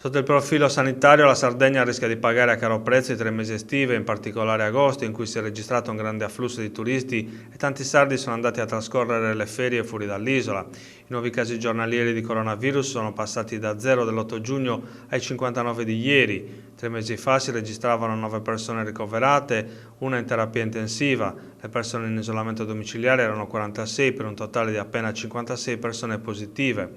Sotto il profilo sanitario la Sardegna rischia di pagare a caro prezzo i 3 mesi estivi, in particolare agosto, in cui si è registrato un grande afflusso di turisti e tanti sardi sono andati a trascorrere le ferie fuori dall'isola. I nuovi casi giornalieri di coronavirus sono passati da 0 dell'8 giugno ai 59 di ieri. 3 mesi fa si registravano 9 persone ricoverate, una in terapia intensiva. Le persone in isolamento domiciliare erano 46 per un totale di appena 56 persone positive.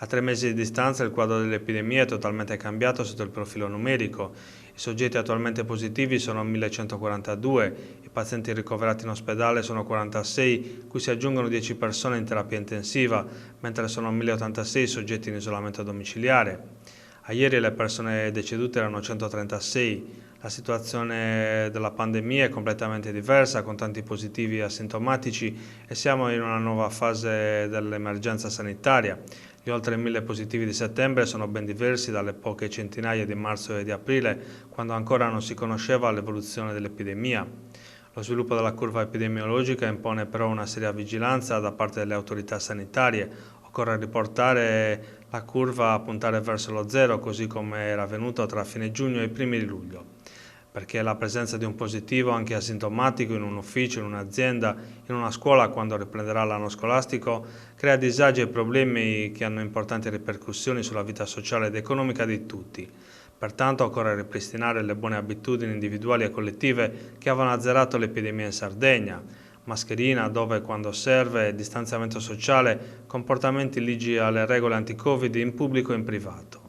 A 3 mesi di distanza il quadro dell'epidemia è totalmente cambiato sotto il profilo numerico. I soggetti attualmente positivi sono 1142, i pazienti ricoverati in ospedale sono 46, cui si aggiungono 10 persone in terapia intensiva, mentre sono 1086 soggetti in isolamento domiciliare. A ieri le persone decedute erano 136. La situazione della pandemia è completamente diversa, con tanti positivi asintomatici e siamo in una nuova fase dell'emergenza sanitaria. Gli oltre 1000 positivi di settembre sono ben diversi dalle poche centinaia di marzo e di aprile, quando ancora non si conosceva l'evoluzione dell'epidemia. Lo sviluppo della curva epidemiologica impone però una seria vigilanza da parte delle autorità sanitarie. Occorre riportare la curva a puntare verso lo zero, così come era avvenuto tra fine giugno e i primi di luglio, perché la presenza di un positivo, anche asintomatico, in un ufficio, in un'azienda, in una scuola quando riprenderà l'anno scolastico, crea disagi e problemi che hanno importanti ripercussioni sulla vita sociale ed economica di tutti. Pertanto occorre ripristinare le buone abitudini individuali e collettive che avevano azzerato l'epidemia in Sardegna: mascherina dove e quando serve, distanziamento sociale, comportamenti ligi alle regole anti-Covid in pubblico e in privato.